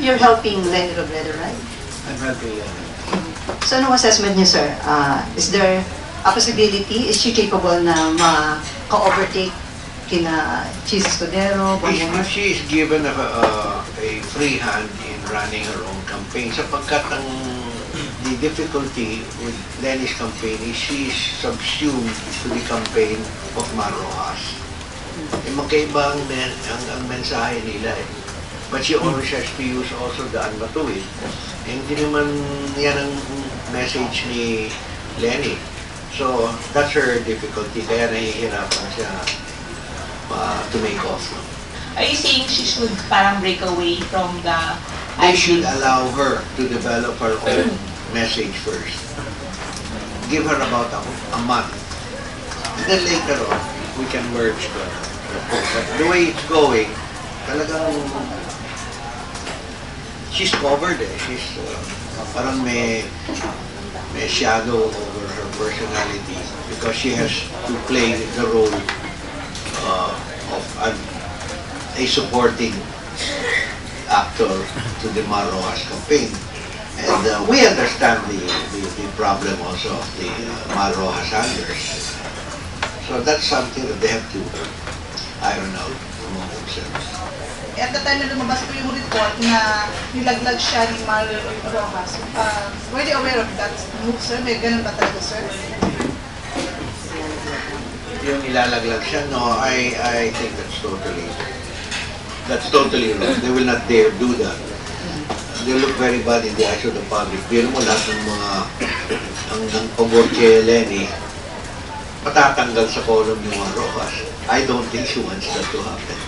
you're helping Lenny Robredo, right? I'm helping Lenny. So anong assessment niyo, sir? Is there a possibility? Is she capable na ma-overtake kina Chis Escudero, If she is given a free hand in running her own campaign, sapagkat the difficulty with Lenny's campaign is she is subsumed to the campaign of Mar Rojas. Magkaiba ang mensahe nila eh. But she always has to use also Daan Matuwid. Hindi naman yan ang message ni Lenny. So, that's her difficulty. Kaya nahihirapan siya to make off. Are you saying she should parang break away from the... I should allow her to develop her own message first. Give her about a month. And then later on, we can merge the post. But the way it's going, talagang she's covered eh. She's parang may shadow over her personality because she has to play the role of a supporting actor to the Mar Rojas campaign. And we understand the problem also of the Mar Rojas handlers. So that's something that they have to iron out among themselves. At the time na lumabas po yung report na nilaglag siya ni Mar Rojas, were you aware of that move, sir? May ganun ba talaga, sir? Yung ilalaglag siya, no, I think that's totally wrong. They will not dare do that. They look very bad in the eyes of the public. Pero mo lahat ng mga ang pabor kay Lenny, patatanggal sa column yung Mar Rojas. I don't think she wants that to happen.